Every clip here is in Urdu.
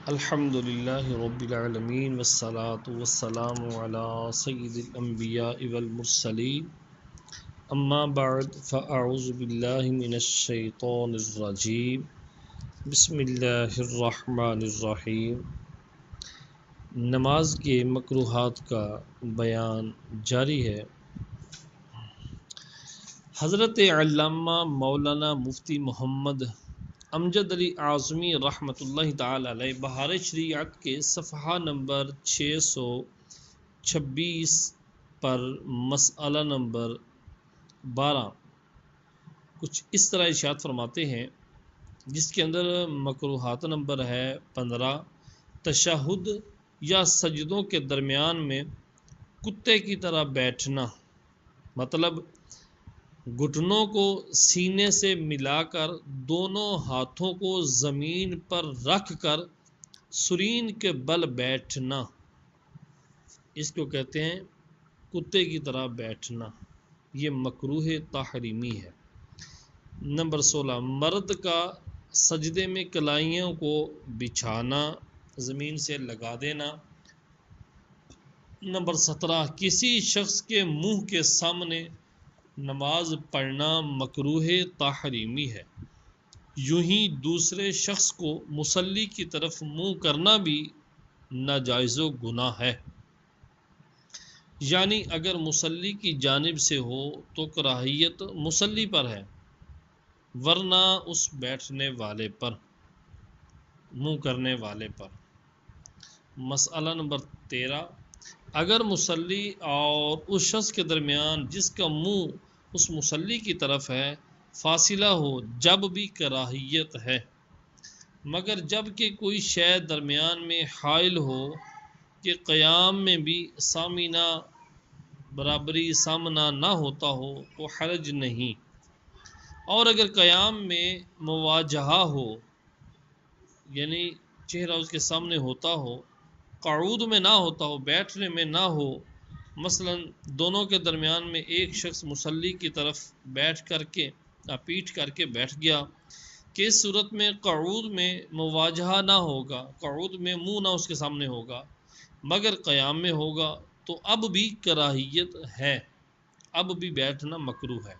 الحمد للہ رب العالمین والصلاة والسلام علی سید الانبیاء والمرسلین اما بعد فاعوذ باللہ من الشیطان الرجیم بسم اللہ الرحمن الرحیم۔ نماز کے مکروہات کا بیان جاری ہے۔ حضرت علامہ مولانا مفتی محمد امجد علی اعظمی رحمۃ اللہ تعالی علیہ بہار شریعت کے صفحہ نمبر 626 پر مسئلہ نمبر 12 کچھ اس طرح ارشاد فرماتے ہیں، جس کے اندر مکروہات نمبر ہے 15، تشہد یا سجدوں کے درمیان میں کتے کی طرح بیٹھنا، مطلب گھٹنوں کو سینے سے ملا کر دونوں ہاتھوں کو زمین پر رکھ کر سرین کے بل بیٹھنا، اس کو کہتے ہیں کتے کی طرح بیٹھنا، یہ مکروہ تحریمی ہے۔ نمبر 16، مرد کا سجدے میں کلائیوں کو بچھانا، زمین سے لگا دینا۔ نمبر 17، کسی شخص کے منہ کے سامنے نماز پڑھنا مکروہ تحریمی ہے۔ یوں ہی دوسرے شخص کو مصلی کی طرف منہ کرنا بھی ناجائز و گناہ ہے، یعنی اگر مصلی کی جانب سے ہو تو کراہیت مصلی پر ہے، ورنہ اس بیٹھنے والے پر، منہ کرنے والے پر۔ مسئلہ نمبر 13، اگر مصلی اور اس شخص کے درمیان جس کا منہ اس مصلی کی طرف ہے فاصلہ ہو جب بھی کراہیت ہے، مگر جب کہ کوئی شے درمیان میں حائل ہو کہ قیام میں بھی سامنا برابری سامنا نہ ہوتا ہو تو حرج نہیں، اور اگر قیام میں مواجہہ ہو یعنی چہرہ اس کے سامنے ہوتا ہو، قعود میں نہ ہوتا ہو، بیٹھنے میں نہ ہو، مثلا دونوں کے درمیان میں ایک شخص مصلی کی طرف بیٹھ کر کے پیٹھ کر کے بیٹھ گیا، کہ اس صورت میں قعود میں مواجہہ نہ ہوگا، قعود میں منہ نہ اس کے سامنے ہوگا، مگر قیام میں ہوگا، تو اب بھی کراہیت ہے، اب بھی بیٹھنا مکروہ ہے۔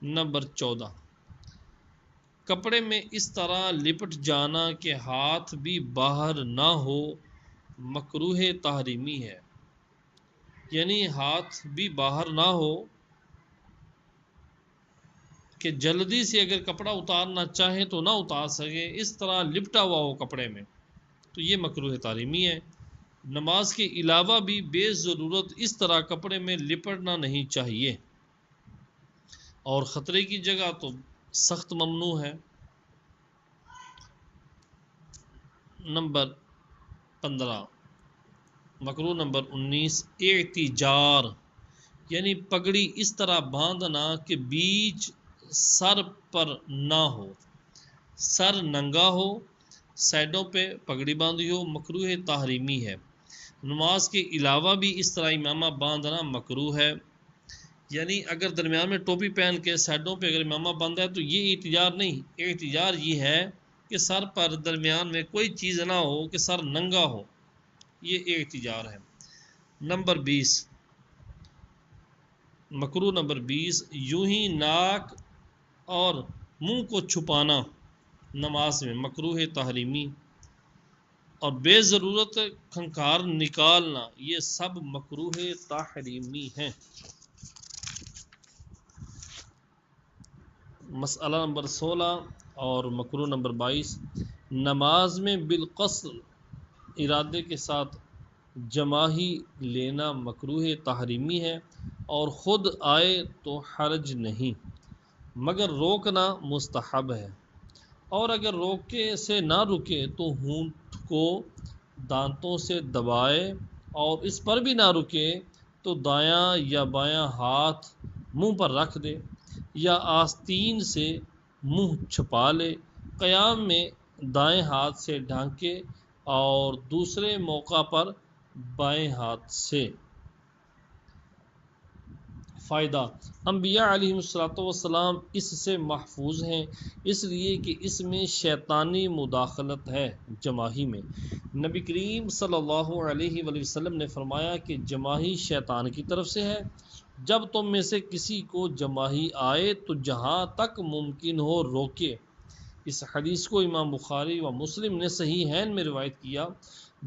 نمبر 14، کپڑے میں اس طرح لپٹ جانا کہ ہاتھ بھی باہر نہ ہو مکروہ تحریمی ہے، یعنی ہاتھ بھی باہر نہ ہو کہ جلدی سے اگر کپڑا اتارنا چاہیں تو نہ اتار سکے، اس طرح لپٹا ہوا ہو کپڑے میں، تو یہ مکروہ تحریمی ہے۔ نماز کے علاوہ بھی بے ضرورت اس طرح کپڑے میں لپٹنا نہیں چاہیے، اور خطرے کی جگہ تو سخت ممنوع ہے۔ نمبر 15، مکروہ نمبر 19، اعتجار یعنی پگڑی اس طرح باندھنا کہ بیچ سر پر نہ ہو، سر ننگا ہو، سائڈوں پہ پگڑی باندھی ہو، مکروہ تحریمی ہے۔ نماز کے علاوہ بھی اس طرح امامہ باندھنا مکروہ ہے، یعنی اگر درمیان میں ٹوپی پہن کے سائڈوں پہ اگر امامہ باندھا ہے تو یہ اعتجار نہیں، اعتجار یہ ہے کہ سر پر درمیان میں کوئی چیز نہ ہو کہ سر ننگا ہو، یہ اعتجار ہے۔ نمبر 20، مکروہ نمبر 20، یوں ہی ناک اور منہ کو چھپانا نماز میں مکروہ تحریمی، اور بے ضرورت کھنکار نکالنا، یہ سب مکروہ تحریمی ہیں۔ مسئلہ نمبر 16 اور مکروہ نمبر 22، نماز میں بالقصر ارادے کے ساتھ جماعی لینا مکروہ تحریمی ہے، اور خود آئے تو حرج نہیں، مگر روکنا مستحب ہے، اور اگر روکے سے نہ رکے تو ہونٹ کو دانتوں سے دبائے، اور اس پر بھی نہ رکے تو دایاں یا بایاں ہاتھ منہ پر رکھ دے، یا آستین سے منہ چھپا لے، قیام میں دائیں ہاتھ سے ڈھانکے اور دوسرے موقع پر بائیں ہاتھ سے۔ فائدہ، انبیاء علیہ السلام اس سے محفوظ ہیں، اس لیے کہ اس میں شیطانی مداخلت ہے جماحی میں۔ نبی کریم صلی اللہ علیہ وآلہ وسلم نے فرمایا کہ جماحی شیطان کی طرف سے ہے۔ جب تم میں سے کسی کو جماحی آئے تو جہاں تک ممکن ہو روکے۔ اس حدیث کو امام بخاری و مسلم نے صحیحین میں روایت کیا،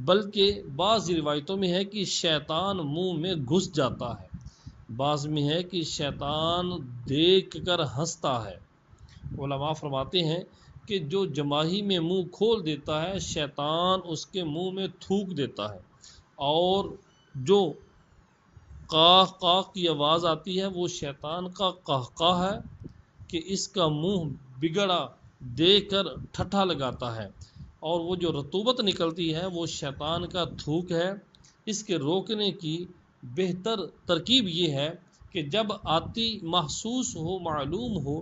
بلکہ بعض روایتوں میں ہے کہ شیطان منہ میں گھس جاتا ہے، بعض میں ہے کہ شیطان دیکھ کر ہنستا ہے۔ علماء فرماتے ہیں کہ جو جماحی میں منہ کھول دیتا ہے شیطان اس کے منہ میں تھوک دیتا ہے، اور جو قاہ قاہ کی آواز آتی ہے وہ شیطان کا قہقہ ہے کہ اس کا منہ بگڑا دیکھ کر ٹھٹھا لگاتا ہے، اور وہ جو رطوبت نکلتی ہے وہ شیطان کا تھوک ہے۔ اس کے روکنے کی بہتر ترکیب یہ ہے کہ جب آتی محسوس ہو، معلوم ہو،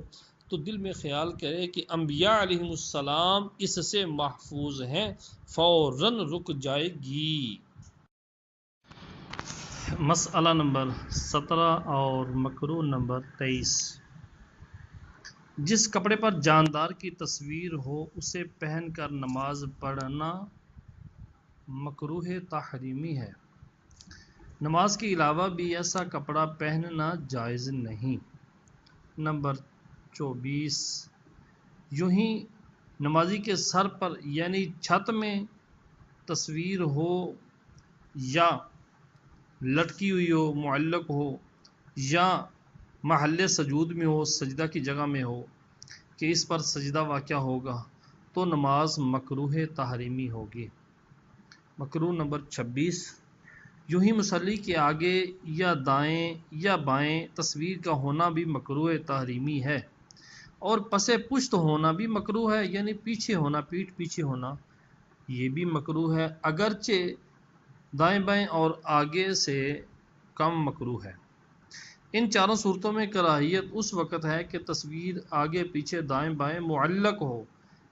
تو دل میں خیال کرے کہ انبیاء علیہ السلام اس سے محفوظ ہیں، فوراً رک جائے گی۔ مسئلہ نمبر 17 اور مکروہ نمبر 23۔ جس کپڑے پر جاندار کی تصویر ہو اسے پہن کر نماز پڑھنا مکروہ تحریمی ہے۔ نماز کے علاوہ بھی ایسا کپڑا پہننا جائز نہیں۔ نمبر 24، یوں ہی نمازی کے سر پر یعنی چھت میں تصویر ہو یا لٹکی ہوئی ہو، معلق ہو، یا محل سجود میں ہو، سجدہ کی جگہ میں ہو کہ اس پر سجدہ واقع ہوگا تو نماز مکروہ تحریمی ہوگی۔ مکروہ نمبر 26، یوں ہی مصلی کے آگے یا دائیں یا بائیں تصویر کا ہونا بھی مکروہ تحریمی ہے، اور پس پشت ہونا بھی مکروہ ہے، یعنی پیچھے ہونا، پیٹھ پیچھے ہونا، یہ بھی مکروہ ہے، اگرچہ دائیں بائیں اور آگے سے کم مکروہ ہے۔ ان چاروں صورتوں میں کراہیت اس وقت ہے کہ تصویر آگے پیچھے دائیں بائیں معلق ہو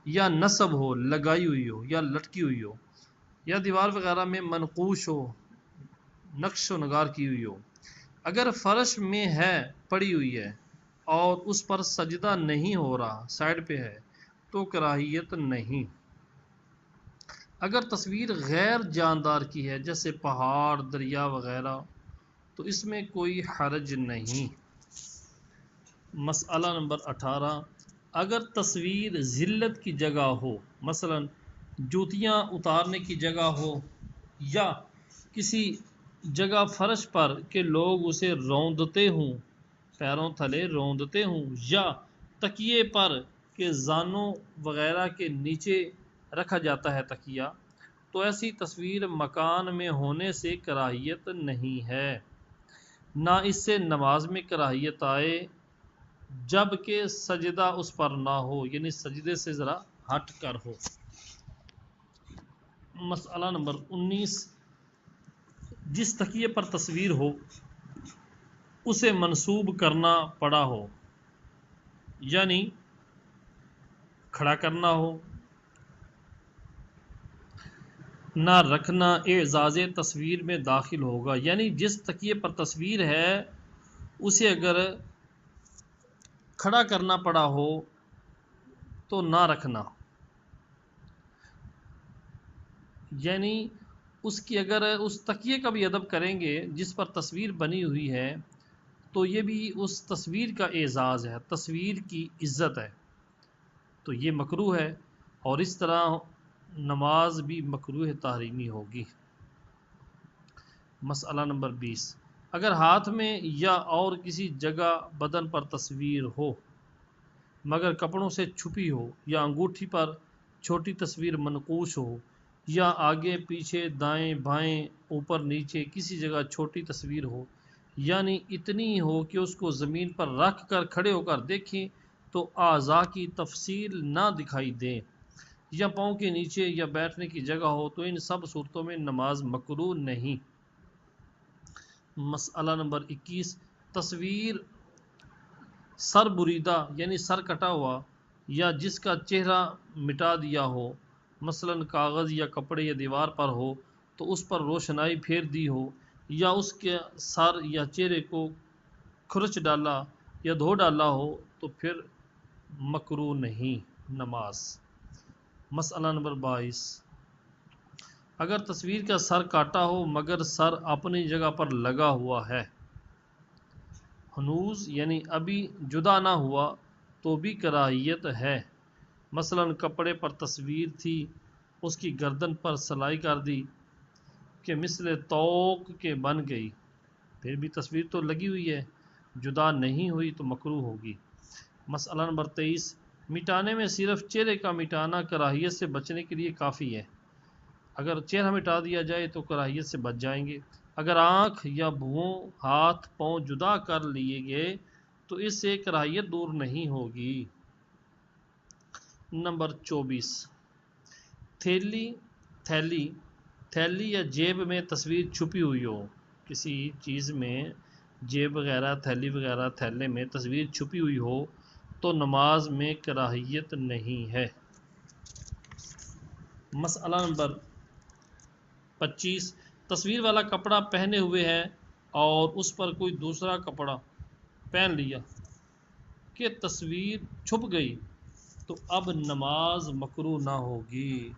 یا نصب ہو، لگائی ہوئی ہو یا لٹکی ہوئی ہو، یا دیوار وغیرہ میں منقوش ہو، نقش و نگار کی ہوئی ہو۔ اگر فرش میں ہے، پڑی ہوئی ہے اور اس پر سجدہ نہیں ہو رہا، سائڈ پہ ہے، تو کراہیت نہیں۔ اگر تصویر غیر جاندار کی ہے جیسے پہاڑ، دریا وغیرہ، تو اس میں کوئی حرج نہیں۔ مسئلہ نمبر 18، اگر تصویر ذلت کی جگہ ہو، مثلا جوتیاں اتارنے کی جگہ ہو، یا کسی جگہ فرش پر کہ لوگ اسے روندتے ہوں، پیروں تلے روندتے ہوں، یا تکیے پر کہ زانوں وغیرہ کے نیچے رکھا جاتا ہے تکیہ، تو ایسی تصویر مکان میں ہونے سے کراہیت نہیں ہے، نہ اس سے نماز میں کراہیت آئے جب کہ سجدہ اس پر نہ ہو، یعنی سجدے سے ذرا ہٹ کر ہو۔ مسئلہ نمبر 19، جس تکیے پر تصویر ہو اسے منسوب کرنا پڑا ہو، یعنی کھڑا کرنا ہو، نہ رکھنا اعزاز تصویر میں داخل ہوگا، یعنی جس تکیے پر تصویر ہے اسے اگر کھڑا کرنا پڑا ہو تو نہ رکھنا، یعنی اس کی اگر اس تکیے کا بھی ادب کریں گے جس پر تصویر بنی ہوئی ہے تو یہ بھی اس تصویر کا اعزاز ہے، تصویر کی عزت ہے، تو یہ مکروہ ہے، اور اس طرح نماز بھی مکروہ تحریمی ہوگی۔ مسئلہ نمبر 20، اگر ہاتھ میں یا اور کسی جگہ بدن پر تصویر ہو مگر کپڑوں سے چھپی ہو، یا انگوٹھی پر چھوٹی تصویر منقوش ہو، یا آگے پیچھے دائیں بائیں اوپر نیچے کسی جگہ چھوٹی تصویر ہو، یعنی اتنی ہو کہ اس کو زمین پر رکھ کر کھڑے ہو کر دیکھیں تو اعضاء کی تفصیل نہ دکھائی دے، یا پاؤں کے نیچے یا بیٹھنے کی جگہ ہو، تو ان سب صورتوں میں نماز مکروہ نہیں۔ مسئلہ نمبر 21، تصویر سر بریدہ یعنی سر کٹا ہوا یا جس کا چہرہ مٹا دیا ہو، مثلا کاغذ یا کپڑے یا دیوار پر ہو تو اس پر روشنائی پھیر دی ہو، یا اس کے سر یا چہرے کو کھرچ ڈالا یا دھو ڈالا ہو تو پھر مکروہ نہیں نماز۔ مسئلہ نمبر 22، اگر تصویر کا سر کاٹا ہو مگر سر اپنی جگہ پر لگا ہوا ہے، ہنوز یعنی ابھی جدا نہ ہوا، تو بھی کراہیت ہے۔ مثلا کپڑے پر تصویر تھی، اس کی گردن پر سلائی کر دی کہ مثل توق کے بن گئی، پھر بھی تصویر تو لگی ہوئی ہے، جدا نہیں ہوئی تو مکروہ ہوگی۔ مسئلہ نمبر 23، مٹانے میں صرف چہرے کا مٹانا کراہیت سے بچنے کے لیے کافی ہے۔ اگر چہرہ مٹا دیا جائے تو کراہیت سے بچ جائیں گے۔ اگر آنکھ یا بھووں، ہاتھ، پاؤں جدا کر لیے گئے تو اس سے کراہیت دور نہیں ہوگی۔ نمبر 24، تھیلی یا جیب میں تصویر چھپی ہوئی ہو، کسی چیز میں جیب وغیرہ، تھیلی وغیرہ، تھیلے میں تصویر چھپی ہوئی ہو تو نماز میں کراہیت نہیں ہے۔ مسئلہ نمبر 25، تصویر والا کپڑا پہنے ہوئے ہے اور اس پر کوئی دوسرا کپڑا پہن لیا کہ تصویر چھپ گئی تو اب نماز مکروہ نہ ہوگی۔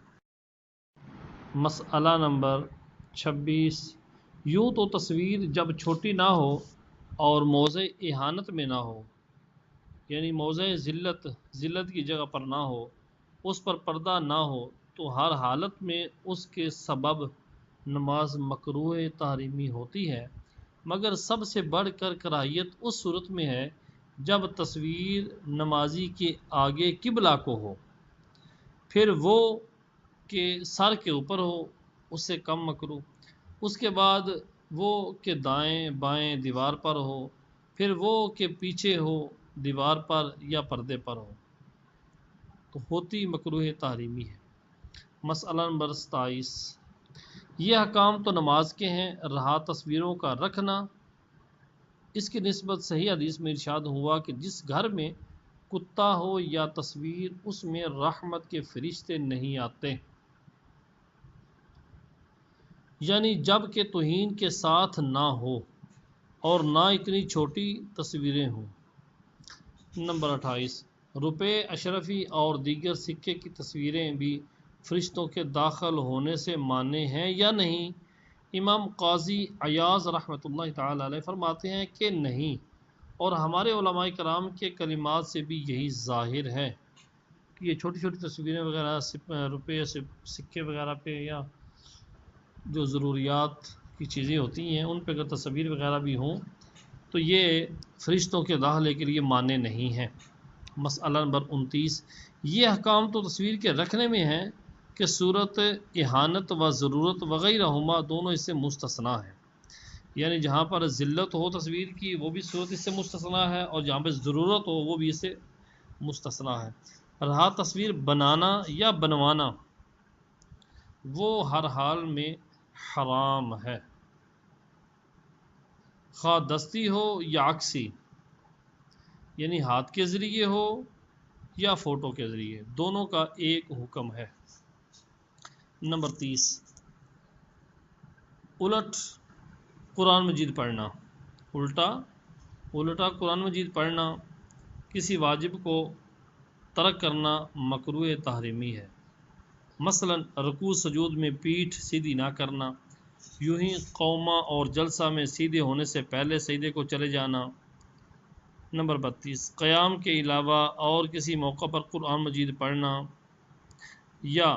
مسئلہ نمبر 26، یوں تو تصویر جب چھوٹی نہ ہو اور موضع اہانت میں نہ ہو، یعنی موضع ذلت کی جگہ پر نہ ہو، اس پر پردہ نہ ہو، تو ہر حالت میں اس کے سبب نماز مکروہ تحریمی ہوتی ہے، مگر سب سے بڑھ کر کراہیت اس صورت میں ہے جب تصویر نمازی کے آگے قبلہ کو ہو، پھر وہ کہ سر کے اوپر ہو، اس سے کم مکروہ، اس کے بعد وہ کہ دائیں بائیں دیوار پر ہو، پھر وہ کہ پیچھے ہو دیوار پر یا پردے پر ہو، تو ہوتی مکروہ تحریمی ہے۔ مسئلہ نمبر 27، یہ احکام تو نماز کے ہیں، رہا تصویروں کا رکھنا، اس کی نسبت صحیح حدیث میں ارشاد ہوا کہ جس گھر میں کتا ہو یا تصویر، اس میں رحمت کے فرشتے نہیں آتے، یعنی جب کہ توہین کے ساتھ نہ ہو اور نہ اتنی چھوٹی تصویریں ہوں۔ نمبر 28، روپے، اشرفی اور دیگر سکے کی تصویریں بھی فرشتوں کے داخل ہونے سے مانع ہیں یا نہیں؟ امام قاضی عیاض رحمۃ اللہ تعالی علیہ فرماتے ہیں کہ نہیں، اور ہمارے علماء کرام کے کلمات سے بھی یہی ظاہر ہے کہ یہ چھوٹی چھوٹی تصویریں وغیرہ روپے سکے وغیرہ پہ یا جو ضروریات کی چیزیں ہوتی ہیں ان پہ اگر تصویر وغیرہ بھی ہوں تو یہ فرشتوں کے داخلے کے لیے مانع نہیں ہے۔ مسئلہ نمبر 29، یہ احکام تو تصویر کے رکھنے میں ہیں کہ صورت اہانت و ضرورت وغیرہما دونوں اس سے مستثنیٰ ہیں، یعنی جہاں پر ذلت ہو تصویر کی وہ بھی صورت اس سے مستثنیٰ ہے، اور جہاں پہ ضرورت ہو وہ بھی اس سے مستثنیٰ ہے۔ رہا تصویر بنانا یا بنوانا، وہ ہر حال میں حرام ہے، خواہ دستی ہو یا عکسی، یعنی ہاتھ کے ذریعے ہو یا فوٹو کے ذریعے، دونوں کا ایک حکم ہے۔ نمبر 30، الٹ قرآن مجید پڑھنا، الٹا قرآن مجید پڑھنا، کسی واجب کو ترک کرنا مکروہ تحریمی ہے۔ مثلا رکوع سجود میں پیٹھ سیدھی نہ کرنا، یوں ہی قومہ اور جلسہ میں سیدھے ہونے سے پہلے سجدے کو چلے جانا۔ نمبر 32، قیام کے علاوہ اور کسی موقع پر قرآن مجید پڑھنا یا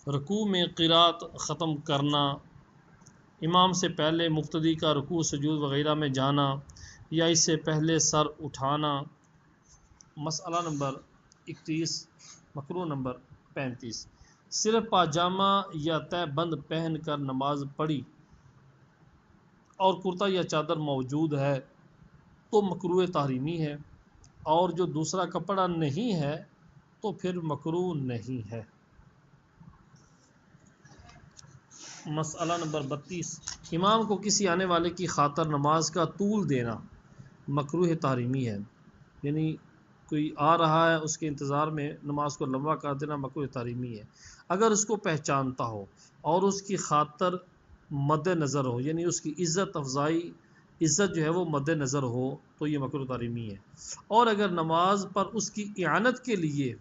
رکوع میں قرات ختم کرنا، امام سے پہلے مقتدی کا رکوع سجود وغیرہ میں جانا یا اس سے پہلے سر اٹھانا۔ مسئلہ نمبر 31، مکروہ نمبر 35، صرف پاجامہ یا تہہ بند پہن کر نماز پڑھی اور کرتا یا چادر موجود ہے تو مکروہ تحریمی ہے، اور جو دوسرا کپڑا نہیں ہے تو پھر مکروہ نہیں ہے۔ مسئلہ نمبر 32، امام کو کسی آنے والے کی خاطر نماز کا طول دینا مکروہ تحریمی ہے، یعنی کوئی آ رہا ہے اس کے انتظار میں نماز کو لمبا کر دینا مکروہ تحریمی ہے، اگر اس کو پہچانتا ہو اور اس کی خاطر مد نظر ہو، یعنی اس کی عزت افزائی عزت جو ہے وہ مد نظر ہو تو یہ مکروہ تحریمی ہے۔ اور اگر نماز پر اس کی اعانت کے لیے،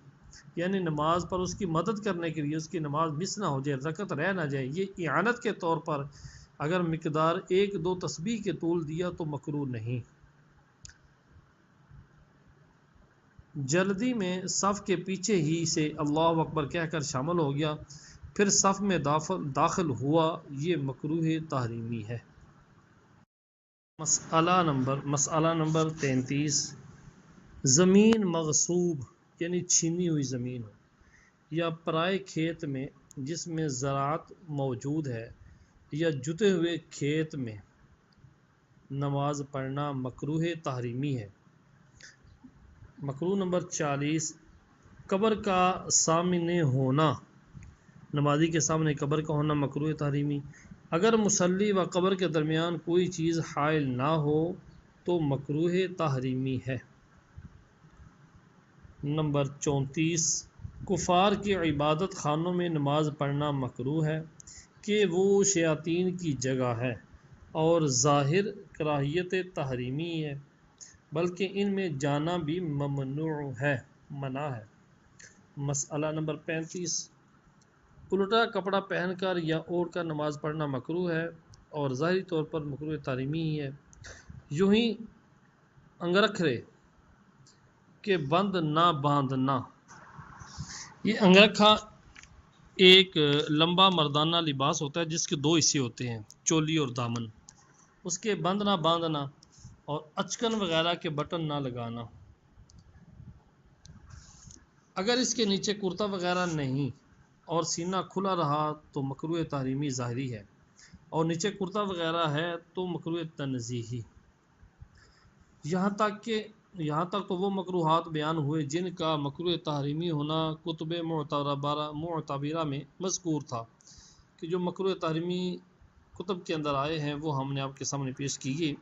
یعنی نماز پر اس کی مدد کرنے کے لیے، اس کی نماز مس نہ ہو جائے، رکعت رہ نہ جائے، یہ اعانت کے طور پر اگر مقدار 1-2 تسبیح کے طول دیا تو مکروہ نہیں۔ جلدی میں صف کے پیچھے ہی سے اللہ اکبر کہہ کر شامل ہو گیا، پھر صف میں داخل ہوا، یہ مکروہ تحریمی ہے۔ مسئلہ نمبر 33، زمین مغصوب یعنی چھینی ہوئی زمین ہو یا پرائے کھیت میں جس میں زراعت موجود ہے یا جتے ہوئے کھیت میں نماز پڑھنا مکروہ تحریمی ہے۔ مکروہ نمبر 40، قبر کا سامنے ہونا، نمازی کے سامنے قبر کا ہونا مکروہ تحریمی۔ اگر مصلی و قبر کے درمیان کوئی چیز حائل نہ ہو تو مکروہ تحریمی ہے۔ نمبر 34، کفار کی عبادت خانوں میں نماز پڑھنا مکروہ ہے کہ وہ شیاطین کی جگہ ہے اور ظاہر کراہیت تحریمی ہے، بلکہ ان میں جانا بھی ممنوع ہے، منع ہے۔ مسئلہ نمبر 35، الٹا کپڑا پہن کر یا اوڑھ کر نماز پڑھنا مکروہ ہے اور ظاہری طور پر مکروہ تحریمی ہی ہے۔ یوں ہی انگرکھرے کے بند نہ باندھنا، یہ انگرکھا ایک لمبا مردانہ لباس ہوتا ہے جس کے 2 حصے ہوتے ہیں، چولی اور دامن، اس کے بند نہ باندھنا اور اچکن وغیرہ کے بٹن نہ لگانا۔ اگر اس کے نیچے کرتا وغیرہ نہیں اور سینہ کھلا رہا تو مکروہ تحریمی ظاہری ہے، اور نیچے کرتا وغیرہ ہے تو مکروہ تنزیہی۔ یہاں تک تو وہ مکروہات بیان ہوئے جن کا مکروہ تحریمی ہونا کتب معتبرہ میں مذکور تھا، کہ جو مکروہ تحریمی کتب کے اندر آئے ہیں وہ ہم نے آپ کے سامنے پیش کیے،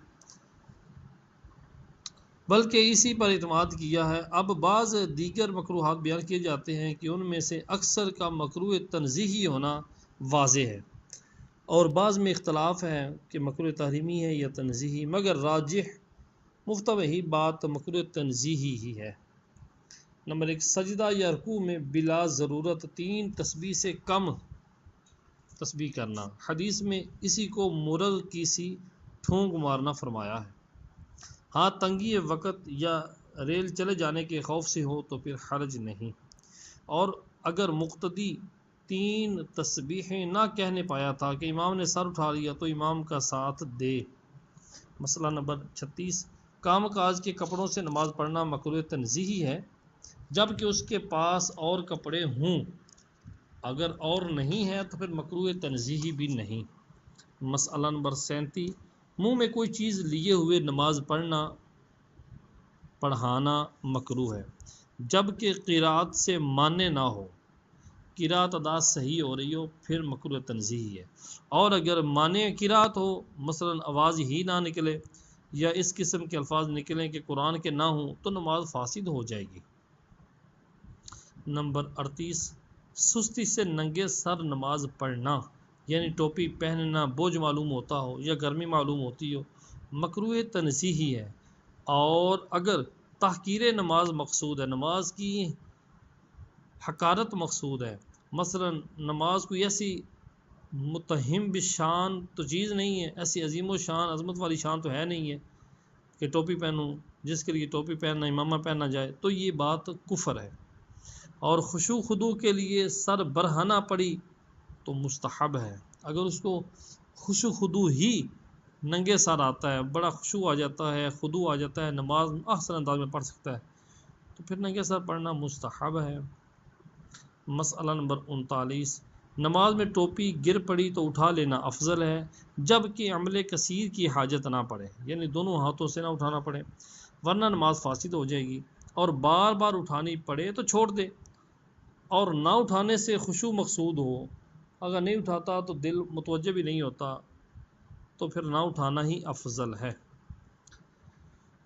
بلکہ اسی پر اعتماد کیا ہے۔ اب بعض دیگر مکروہات بیان کیے جاتے ہیں کہ ان میں سے اکثر کا مکروہ تنزیہی ہونا واضح ہے، اور بعض میں اختلاف ہے کہ مکروہ تحریمی ہے یا تنزیہی، مگر راجح مفتوحی بات مکروہ تنزیہی ہی ہے۔ نمبر 1، سجدہ یا رکوع میں بلا ضرورت 3 تسبیح سے کم تسبیح کرنا، حدیث میں اسی کو مرغ کی سی ٹھونک مارنا فرمایا ہے۔ ہاں تنگی وقت یا ریل چلے جانے کے خوف سے ہو تو پھر حرج نہیں، اور اگر مقتدی 3 تسبیحیں نہ کہنے پایا تھا کہ امام نے سر اٹھا لیا تو امام کا ساتھ دے۔ مسئلہ نمبر 36، کام کاج کے کپڑوں سے نماز پڑھنا مکروہ تنزیہی ہے جبکہ اس کے پاس اور کپڑے ہوں، اگر اور نہیں ہے تو پھر مکروہ تنزیہی بھی نہیں۔ مسئلہ نمبر 37، منہ میں کوئی چیز لیے ہوئے نماز پڑھانا مکروہ ہے جبکہ قرات سے مانع نہ ہو، قرات ادا صحیح ہو رہی ہو، پھر مکروہ تنزیہی ہے، اور اگر مانع قرات ہو، مثلا آواز ہی نہ نکلے یا اس قسم کے الفاظ نکلیں کہ قرآن کے نہ ہوں تو نماز فاسد ہو جائے گی۔ نمبر 38، سستی سے ننگے سر نماز پڑھنا، یعنی ٹوپی پہننا بوجھ معلوم ہوتا ہو یا گرمی معلوم ہوتی ہو، مکروہ تنزیہی ہے، اور اگر تحقیر نماز مقصود ہے، نماز کی حقارت مقصود ہے، مثلا نماز کوئی ایسی متہم بشان تو چیز نہیں ہے، ایسی عظیم و شان عظمت والی شان تو ہے نہیں ہے کہ ٹوپی پہنوں، جس کے لیے ٹوپی پہننا امامہ پہننا جائے، تو یہ بات کفر ہے، اور خشوع خضوع کے لیے سر برہنہ پڑی تو مستحب ہے۔ اگر اس کو خشوع خضوع ہی ننگے سر آتا ہے، بڑا خشوع آ جاتا ہے، خضوع آ جاتا ہے، نماز احسن انداز میں پڑھ سکتا ہے، تو پھر ننگے سر پڑھنا مستحب ہے۔ مسئلہ نمبر 39، نماز میں ٹوپی گر پڑی تو اٹھا لینا افضل ہے جبکہ عمل کثیر کی حاجت نہ پڑے، یعنی دونوں ہاتھوں سے نہ اٹھانا پڑے ورنہ نماز فاسد ہو جائے گی، اور بار بار اٹھانی پڑے تو چھوڑ دے، اور نہ اٹھانے سے خشوع مقصود ہو، اگر نہیں اٹھاتا تو دل متوجہ بھی نہیں ہوتا تو پھر نہ اٹھانا ہی افضل ہے۔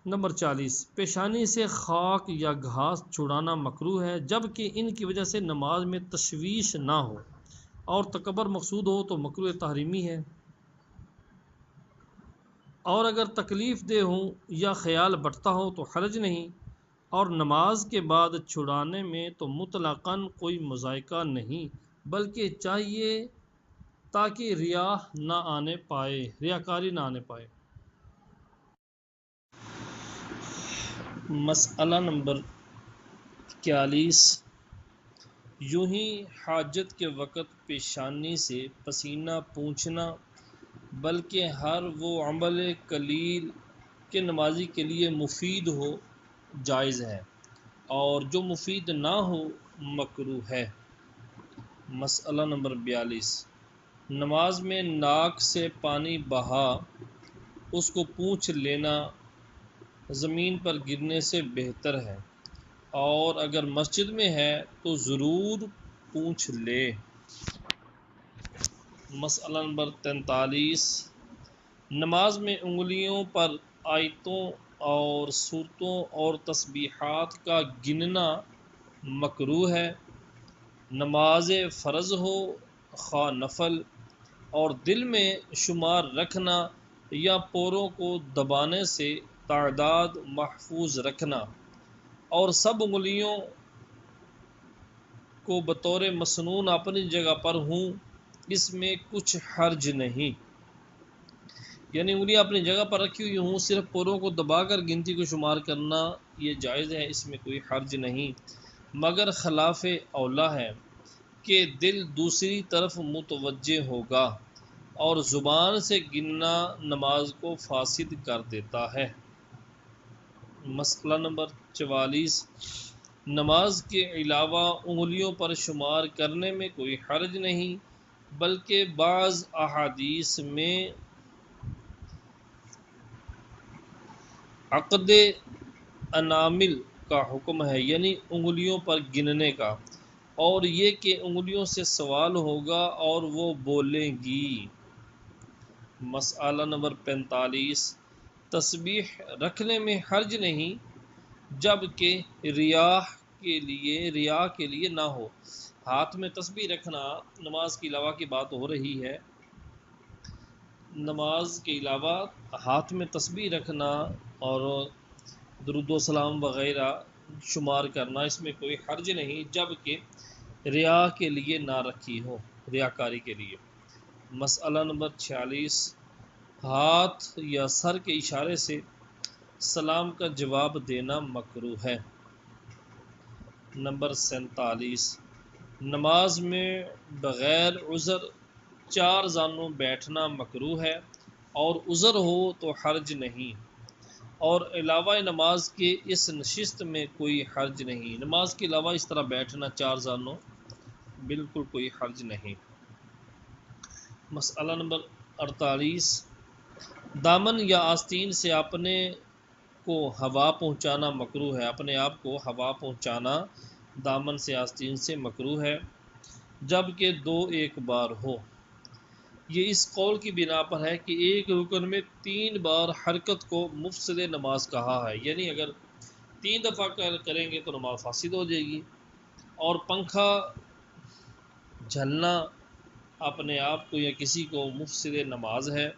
نمبر 40، پیشانی سے خاک یا گھاس چھڑانا مکروہ ہے جبکہ ان کی وجہ سے نماز میں تشویش نہ ہو اور تکبر مقصود ہو تو مکروہ تحریمی ہے۔ اور اگر تکلیف دہ ہوں یا خیال بٹتا ہو تو حرج نہیں، اور نماز کے بعد چھڑانے میں تو مطلقاً کوئی مذائقہ نہیں، بلکہ چاہیے تاکہ ریاکاری نہ آنے پائے۔ مسئلہ نمبر 41، یوں ہی حاجت کے وقت پیشانی سے پسینہ پونچھنا بلکہ ہر وہ عمل قلیل کے نمازی کے لیے مفید ہو جائز ہے، اور جو مفید نہ ہو مکروہ ہے۔ مسئلہ نمبر 42، نماز میں ناک سے پانی بہا اس کو پونچھ لینا زمین پر گرنے سے بہتر ہے، اور اگر مسجد میں ہے تو ضرور پونچھ لے۔ مسئلہ نمبر 43، نماز میں انگلیوں پر آیتوں اور سورتوں اور تسبیحات کا گننا مکروہ ہے، نماز فرض ہو خواہ نفل، اور دل میں شمار رکھنا یا پوروں کو دبانے سے تعداد محفوظ رکھنا اور سب انگلیوں کو بطور مسنون اپنی جگہ پر ہوں، اس میں کچھ حرج نہیں۔ یعنی انگلیاں اپنی جگہ پر رکھی ہوئی ہوں، صرف پوروں کو دبا کر گنتی کو شمار کرنا یہ جائز ہے، اس میں کوئی حرج نہیں، مگر خلاف اولا ہے کہ دل دوسری طرف متوجہ ہوگا، اور زبان سے گننا نماز کو فاسد کر دیتا ہے۔ مسئلہ نمبر 44، نماز کے علاوہ انگلیوں پر شمار کرنے میں کوئی حرج نہیں، بلکہ بعض احادیث میں عقد انامل کا حکم ہے، یعنی انگلیوں پر گننے کا، اور یہ کہ انگلیوں سے سوال ہوگا اور وہ بولیں گی۔ مسئلہ نمبر 45، تسبیح رکھنے میں حرج نہیں جب کہ ریا کے لیے نہ ہو۔ ہاتھ میں تسبیح رکھنا نماز کے علاوہ کی بات ہو رہی ہے، نماز کے علاوہ ہاتھ میں تسبیح رکھنا اور درود و سلام وغیرہ شمار کرنا، اس میں کوئی حرج نہیں جب کہ ریا کے لیے نہ رکھی ہو، ریاکاری کے لیے۔ مسئلہ نمبر 46، ہاتھ یا سر کے اشارے سے سلام کا جواب دینا مکروہ ہے۔ نمبر 47، نماز میں بغیر عذر 4 زانوں بیٹھنا مکروہ ہے، اور عذر ہو تو حرج نہیں، اور علاوہ نماز کے اس نشست میں کوئی حرج نہیں۔ نماز کے علاوہ اس طرح بیٹھنا 4 زانوں بالکل کوئی حرج نہیں۔ مسئلہ نمبر 48، دامن یا آستین سے اپنے کو ہوا پہنچانا مکروہ ہے، اپنے آپ کو ہوا پہنچانا دامن سے آستین سے مکروہ ہے، جبکہ 2 ایک بار ہو۔ یہ اس قول کی بنا پر ہے کہ ایک رکن میں 3 بار حرکت کو مفسد نماز کہا ہے، یعنی اگر 3 دفعہ کریں گے تو نماز فاسد ہو جائے گی، اور پنکھا جھلنا اپنے آپ کو یا کسی کو مفسد نماز ہے،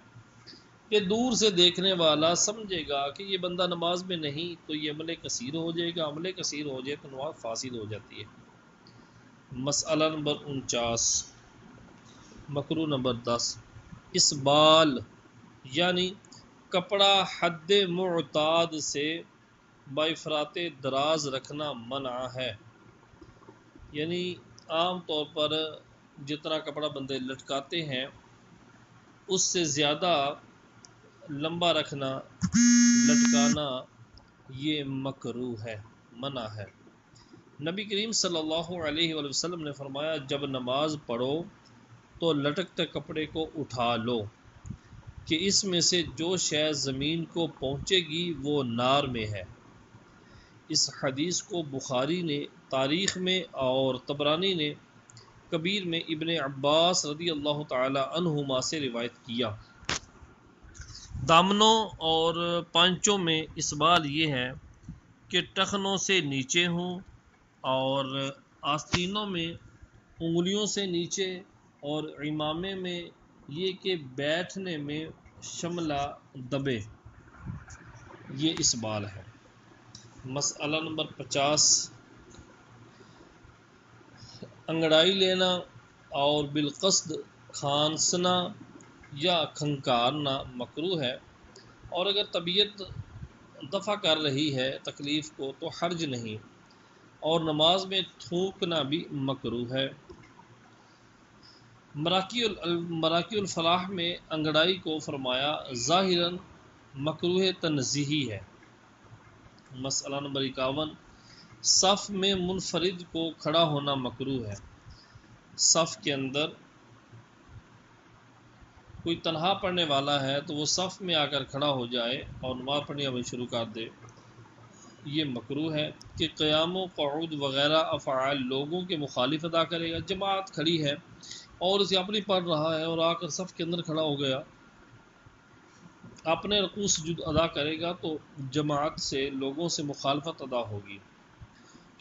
کہ دور سے دیکھنے والا سمجھے گا کہ یہ بندہ نماز میں نہیں تو یہ عمل کثیر ہو جائے گا، عمل کثیر ہو جائے تو نماز فاسد ہو جاتی ہے۔ مسئلہ نمبر 49، مکروہ نمبر 10، اسبال یعنی کپڑا حد معتاد سے بافراط دراز رکھنا منع ہے، یعنی عام طور پر جتنا کپڑا بندے لٹکاتے ہیں اس سے زیادہ لمبا رکھنا، لٹکانا یہ مکروہ ہے، منع ہے۔ نبی کریم صلی اللہ علیہ وآلہ وسلم نے فرمایا، جب نماز پڑھو تو لٹکتے کپڑے کو اٹھا لو، کہ اس میں سے جو شے زمین کو پہنچے گی وہ نار میں ہے۔ اس حدیث کو بخاری نے تاریخ میں اور طبرانی نے کبیر میں ابن عباس رضی اللہ تعالی عنہما سے روایت کیا۔ دامنوں اور پانچوں میں اسبال یہ ہے کہ ٹخنوں سے نیچے ہوں، اور آستینوں میں انگلیوں سے نیچے، اور امامے میں یہ کہ بیٹھنے میں شملہ دبے، یہ اسبال ہے۔ مسئلہ نمبر 50، انگڑائی لینا اور بالقصد کھانسنا یا کھنکارنا مکروہ ہے، اور اگر طبیعت دفع کر رہی ہے تکلیف کو تو حرج نہیں، اور نماز میں تھوکنا بھی مکروہ ہے۔ مراکی الفلاح میں انگڑائی کو فرمایا ظاہراً مکروہ تنزیہی ہے۔ مسئلہ نمبر 51، صف میں منفرد کو کھڑا ہونا مکروہ ہے۔ صف کے اندر کوئی تنہا پڑھنے والا ہے تو وہ صف میں آ کر کھڑا ہو جائے اور نماز پڑھنی ابھی شروع کر دے، یہ مکروہ ہے۔ کہ قیام و قعود وغیرہ افعال لوگوں کے مخالف ادا کرے گا، جماعت کھڑی ہے اور اسے اپنی پڑھ رہا ہے اور آ کر صف کے اندر کھڑا ہو گیا، اپنے رکوع سجود ادا کرے گا تو جماعت سے لوگوں سے مخالفت ادا ہوگی۔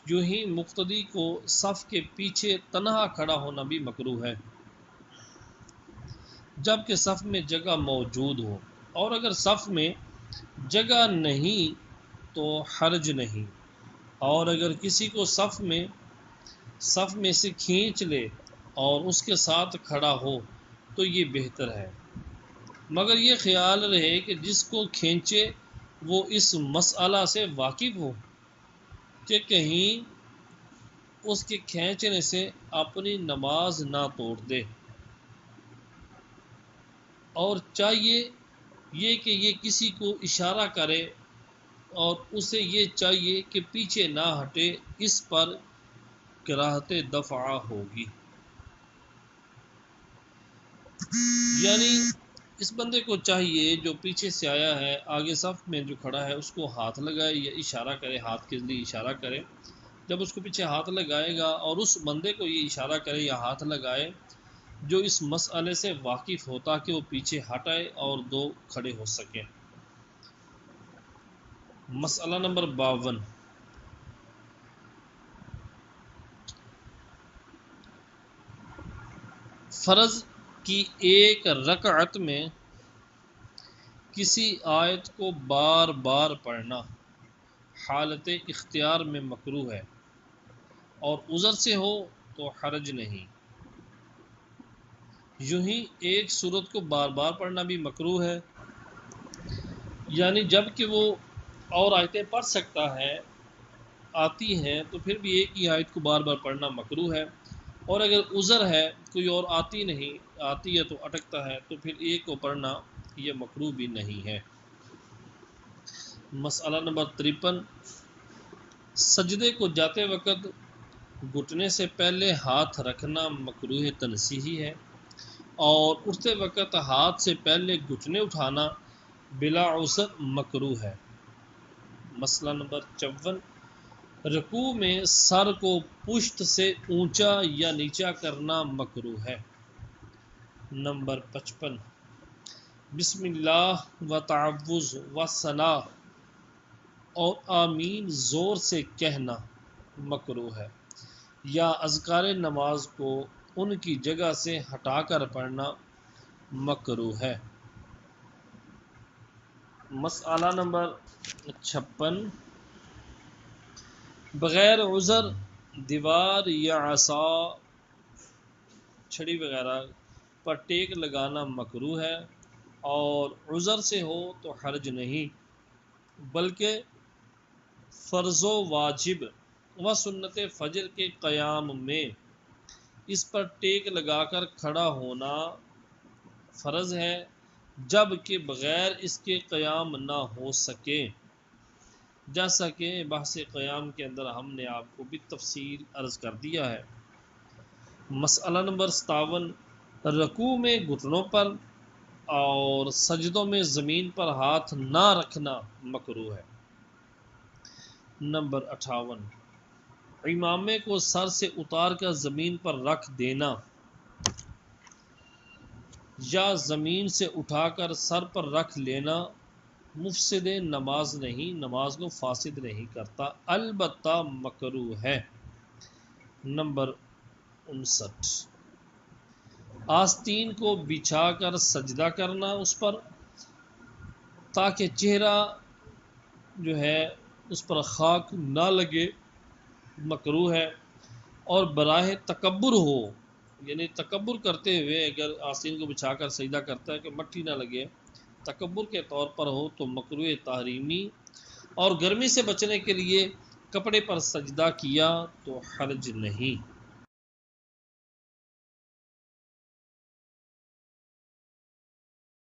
یوں ہی مقتدی کو صف کے پیچھے تنہا کھڑا ہونا بھی مکروہ ہے جب کہ صف میں جگہ موجود ہو، اور اگر صف میں جگہ نہیں تو حرج نہیں، اور اگر کسی کو صف میں سے کھینچ لے اور اس کے ساتھ کھڑا ہو تو یہ بہتر ہے، مگر یہ خیال رہے کہ جس کو کھینچے وہ اس مسئلہ سے واقف ہو کہ کہیں اس کے کھینچنے سے اپنی نماز نہ توڑ دے، اور چاہیے یہ کہ یہ کسی کو اشارہ کرے اور اسے یہ چاہیے کہ پیچھے نہ ہٹے، اس پر کراہت دفع ہوگی۔ یعنی اس بندے کو چاہیے جو پیچھے سے آیا ہے آگے صف میں جو کھڑا ہے اس کو ہاتھ لگائے یا اشارہ کرے، ہاتھ کے ذریعے اشارہ کرے۔ جب اس کو پیچھے ہاتھ لگائے گا اور اس بندے کو یہ اشارہ کرے یا ہاتھ لگائے جو اس مسئلے سے واقف ہوتا کہ وہ پیچھے ہٹائے اور دو کھڑے ہو سکیں۔ مسئلہ نمبر 52، فرض کی ایک رکعت میں کسی آیت کو بار بار پڑھنا حالت اختیار میں مکروہ ہے، اور عذر سے ہو تو حرج نہیں۔ یوں ہی ایک سورت کو بار بار پڑھنا بھی مکروہ ہے، یعنی جب کہ وہ اور آیتیں پڑھ سکتا ہے آتی ہیں تو پھر بھی ایک ہی آیت کو بار بار پڑھنا مکروہ ہے، اور اگر عذر ہے کوئی اور آتی نہیں، آتی ہے تو اٹکتا ہے تو پھر ایک کو پڑھنا یہ مکروہ بھی نہیں ہے۔ مسئلہ نمبر 53، سجدے کو جاتے وقت گھٹنے سے پہلے ہاتھ رکھنا مکروہ تنزیہی ہے، اور اٹھتے وقت ہاتھ سے پہلے گھٹنے اٹھانا بلا عذر مکروہ ہے۔ مسئلہ نمبر 54، رکوع میں سر کو پشت سے اونچا یا نیچا کرنا مکروہ ہے۔ نمبر 55، بسم اللہ و تعوذ و ثناء اور آمین زور سے کہنا مکروہ ہے، یا اذکار نماز کو ان کی جگہ سے ہٹا کر پڑھنا مکروہ ہے۔ مسئلہ نمبر 56، بغیر عذر دیوار یا عصا چھڑی وغیرہ پر ٹیک لگانا مکروہ ہے، اور عذر سے ہو تو حرج نہیں، بلکہ فرض و واجب و سنت فجر کے قیام میں اس پر ٹیک لگا کر کھڑا ہونا فرض ہے، جب کہ بغیر اس کے قیام نہ ہو سکے، جیسا کہ بحث قیام کے اندر ہم نے آپ کو بھی تفصیل عرض کر دیا ہے۔ مسئلہ نمبر 57، رکوع میں گھٹنوں پر اور سجدوں میں زمین پر ہاتھ نہ رکھنا مکروہ ہے۔ نمبر 58، امامے کو سر سے اتار کر زمین پر رکھ دینا یا زمین سے اٹھا کر سر پر رکھ لینا مفسد نماز نہیں، نماز کو فاسد نہیں کرتا، البتہ مکروہ ہے۔ نمبر 59، آستین کو بچھا کر سجدہ کرنا اس پر تاکہ چہرہ جو ہے اس پر خاک نہ لگے، مکروہ ہے۔ اور براہ تکبر ہو، یعنی تکبر کرتے ہوئے اگر آستین کو بچھا کر سجدہ کرتا ہے کہ مٹی نہ لگے، تکبر کے طور پر ہو تو مکروہ تحریمی۔ اور گرمی سے بچنے کے لیے کپڑے پر سجدہ کیا تو حرج نہیں۔